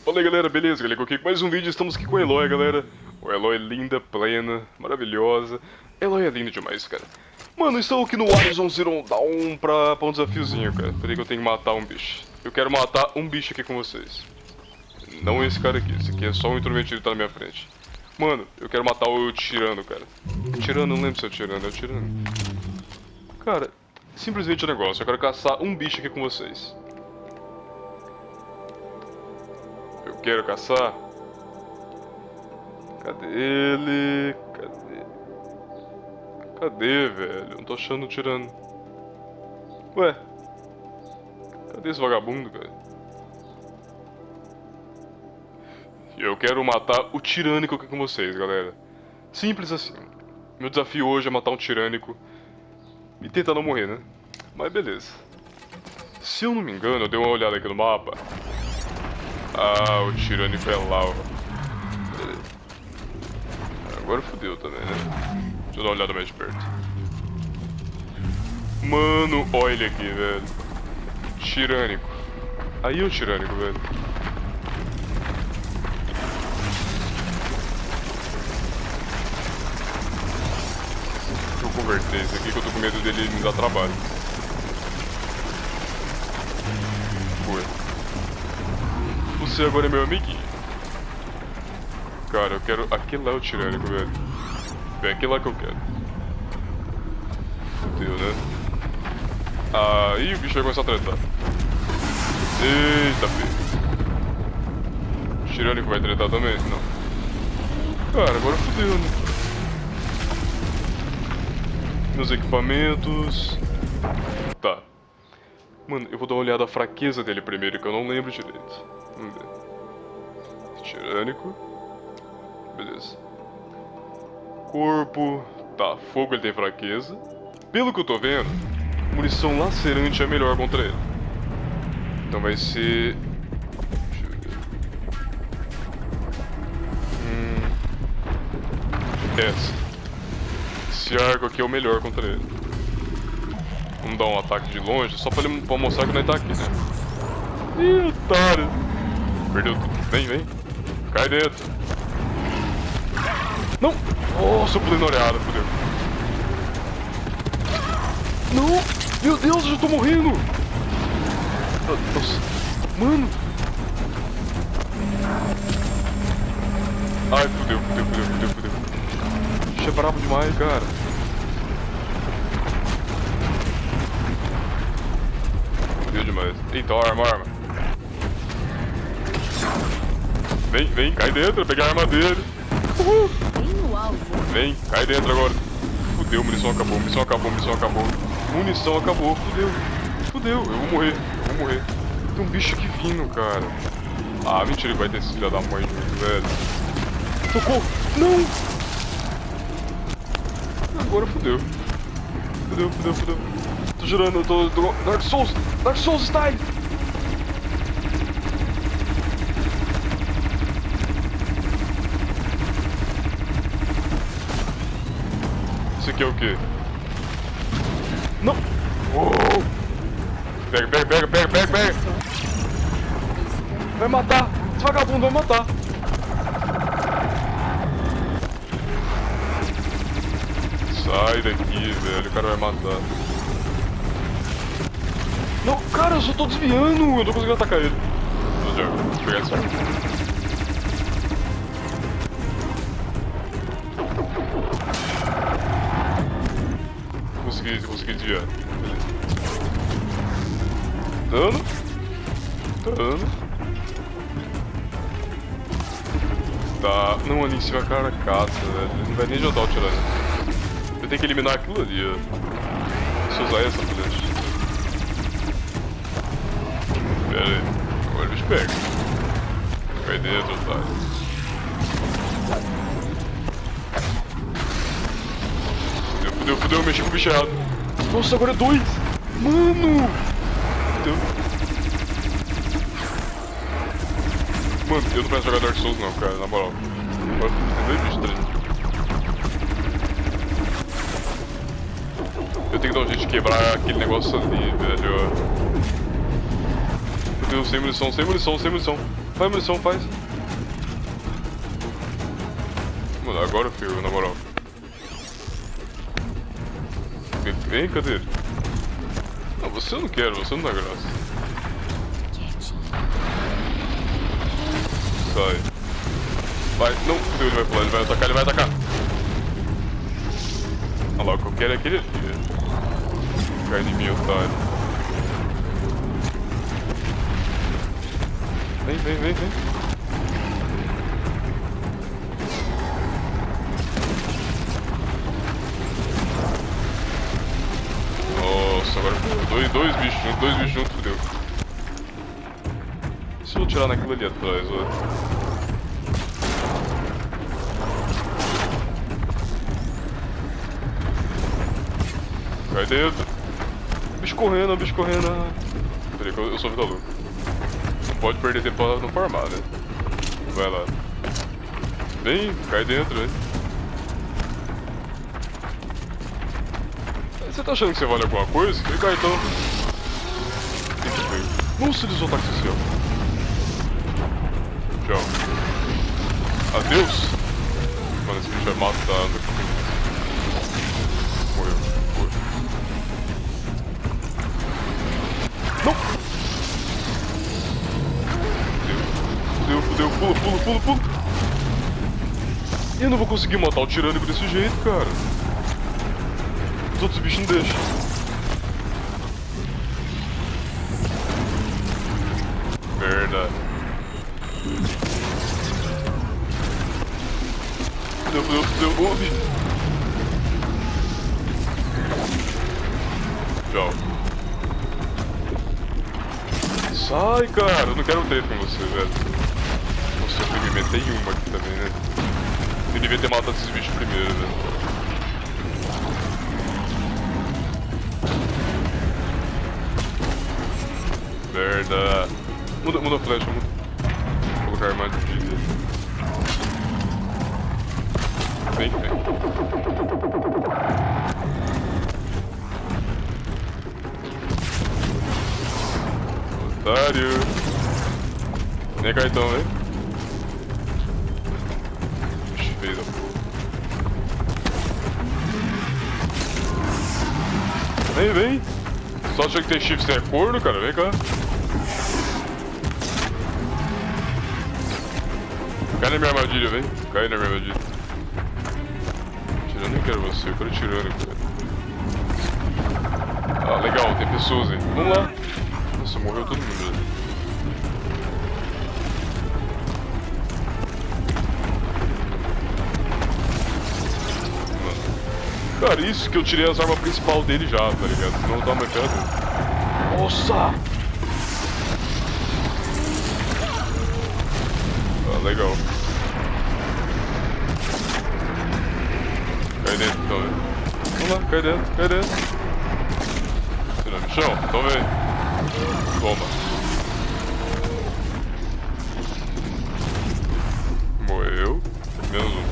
Fala aí galera, beleza? Galera, aqui com mais um vídeo, estamos aqui com a Eloy, galera. O Eloy é linda, plena, maravilhosa. Eloy é linda demais, cara. Mano, estou aqui no Horizon Zero Dawn pra um desafiozinho, cara. Peraí que eu tenho que matar um bicho. Eu quero matar um bicho aqui com vocês. Não esse cara aqui, esse aqui é só um intrometido que tá na minha frente. Mano, eu quero matar o Tirano, cara. Tirano, não lembro se é o Tirano, é o Tirano. Cara, simplesmente o negócio, eu quero caçar um bicho aqui com vocês. Eu quero caçar. Cadê ele? Cadê, velho? Não tô achando o Tirano. Ué? Cadê esse vagabundo, cara? Eu quero matar o tirânico aqui com vocês, galera. Simples assim. Meu desafio hoje é matar um tirânico e tentar não morrer, né? Mas beleza. Se eu não me engano, eu dei uma olhada aqui no mapa. Ah, o tirânico é lá, ó. Beleza. Agora fodeu também, né? Deixa eu dar uma olhada mais de perto. Mano, olha ele aqui, velho. Tirânico. Aí é o tirânico, velho. Deixa eu converter esse aqui que eu tô com medo dele me dar trabalho. Foi. Você agora é meu amiguinho. Cara, eu quero... Aquele lá é o tirânico, velho. É aquele lá que eu quero. Fudeu, né? Aí o bicho vai começar a tretar. Eita, filho. O tirânico vai tretar também? Não. Cara, agora fudeu, né? Meus equipamentos... Tá. Mano, eu vou dar uma olhada à fraqueza dele primeiro, que eu não lembro direito. Vamos ver. Tirânico. Beleza. Corpo. Tá, fogo ele tem fraqueza. Pelo que eu tô vendo, munição lacerante é melhor contra ele. Então vai ser... Deixa eu ver. Esse arco aqui é o melhor contra ele. Vamos dar um ataque de longe, só pra mostrar que nós tá aqui, né? Ih, otário. Perdeu tudo. Vem, vem. Cai dentro. Não! Nossa, eu pulei na oreada, fodeu. Não! Meu Deus, eu já tô morrendo! Nossa. Mano! Ai, fodeu. Bicho é brabo demais, cara. Fodeu demais. Eita, arma. Vem, cai dentro, pegar a arma dele. Uhul. Vem, cai dentro agora. Fudeu, munição acabou. Munição acabou, fudeu. Eu vou morrer. Tem um bicho aqui vindo, cara. Ah, mentira, ele vai ter esse filho da mãe junto, velho. Socorro! Não! Agora fudeu. Tô girando, eu tô... Dark Souls style! Isso aqui é o quê? Não! Oh! Pega! Vai matar! Esse vagabundo vai matar! Sai daqui, velho, o cara vai matar. Não, cara, eu só tô desviando! Eu tô conseguindo atacar ele. Vou pegar esse arco. Consegui desviar. Beleza. Dano. Tá. Não, ali em cima a cara caça, velho. Ele não vai nem jogar o tirano. Eu tenho que eliminar aquilo ali, ó. Deixa eu usar essa flecha. Pera aí. Agora o bicho pega. Vai dentro, otário. Fudeu, mexi com o bicho errado. Nossa, agora é 2! Mano! Fudeu. Mano, eu não penso jogar Dark Souls não, cara, na moral. Agora tem 2 bichos, 3. Eu tenho que dar um jeito de quebrar aquele negócio ali, velho. Meu Deus, sem munição, sem munição, sem munição. Vai, munição, faz. Mano, agora ferrou, na moral. Vem, cadê ele? Não, você eu não quero, você não dá graça. Sai. Vai, não, fudeu, ele vai pular, ele vai atacar, ele vai atacar. Olha lá, o que eu quero é aquele ali, velho. Cai em mim, otário. Vem, vem, vem, vem. Nossa, agora dois bichos juntos, fudeu. Se eu tirar naquilo ali atrás, ó. Cai dentro. Bicho correndo, bicho correndo. Peraí, que eu sou vida louca. Não pode perder tempo pra não farmar, né? Vai lá. Vem, cai dentro, velho. Você tá achando que você vale alguma coisa? Vem cá então. Nossa, eles vão atacar esse céu. Tchau. Adeus. Mano, esse bicho vai matar. Morreu. Não! Fudeu, pula. Eu não vou conseguir matar o tirânico desse jeito, cara. Os outros bichos não deixam. Merda. Fudeu. Oh, bicho. Tchau. Sai, cara. Eu não quero treta com você, velho. Nossa, eu me metei em uma aqui também, né? Eu devia ter matado esses bichos primeiro, velho. Merda. Muda a flecha, muda. Vou colocar armadilha. Vem. Otário. Nem cartão, velho. Bicho feio da porra. Vem. Só acha que tem chifre sem corno, cara? Vem cá. Cai na minha armadilha, vem. Cai na minha armadilha. Tirando, nem quero você, eu quero tirando, cara. Ah, legal, tem pessoas aí. Vamos lá. Nossa, morreu todo mundo, velho. Cara, isso que eu tirei as armas principal dele já, tá ligado? Senão eu tava marcando. Nossa! Ah, legal. Cai dentro então, velho. Vamos lá, cai dentro. Tira no chão, então vem. Toma. Morreu. Menos um.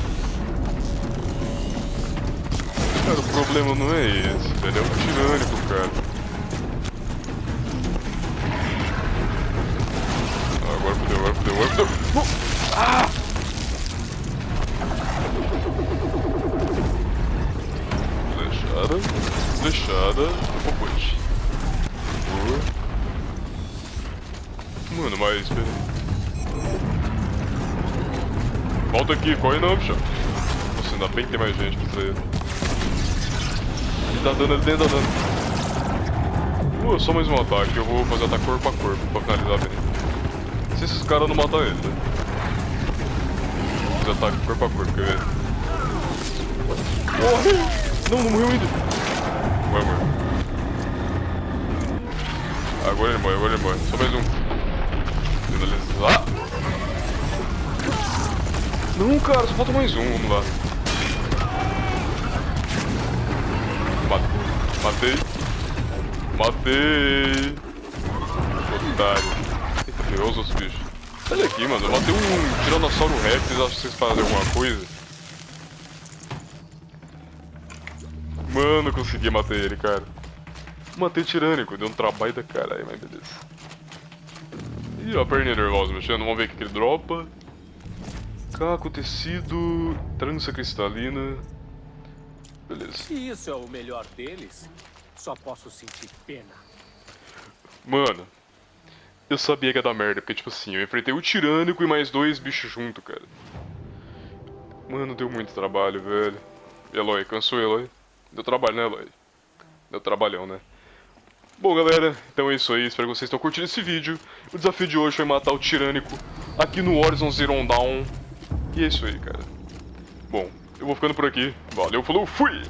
Cara, o problema não é esse, velho. É um tirânico, cara. Ah, agora fudeu. Ah! Flechada. Opote. Boa. Mano, mas... Pera aí. Volta aqui, corre não, bicho. Nossa, ainda bem que tem mais gente pra trair. Ele tá dando. Só mais um ataque, eu vou fazer ataque corpo a corpo pra finalizar bem. Se esses caras não matam ele, né? Fazer ataque corpo a corpo, quer ver? Morreu! Não morreu ainda. Morreu. Agora ele morre. Só mais um. Finalizar. Não, cara, só falta mais um, vamos lá. Matei. Otário. Eita, ferrou os outros bichos. Sai daqui, mano. Eu matei um Tiranossauro Rex. Vocês acham que vocês fazem alguma coisa? Mano, eu consegui matar ele, cara. Matei tirânico. Deu um trabalho da caralho, mas beleza. Ih, a perninha nervosa mexendo. Vamos ver o que ele dropa. Caco, tecido, trança cristalina. Beleza. Se isso é o melhor deles, só posso sentir pena. Mano, eu sabia que ia dar merda, porque tipo assim, eu enfrentei o tirânico e mais 2 bichos junto, cara. Mano, deu muito trabalho, velho. Eloy, cansou, Eloy? Deu trabalho, né, Eloy? Deu trabalhão, né? Bom, galera, então é isso aí. Espero que vocês tenham curtido esse vídeo. O desafio de hoje foi matar o tirânico aqui no Horizon Zero Dawn. E é isso aí, cara. Bom, eu vou ficando por aqui. Valeu, falou, fui!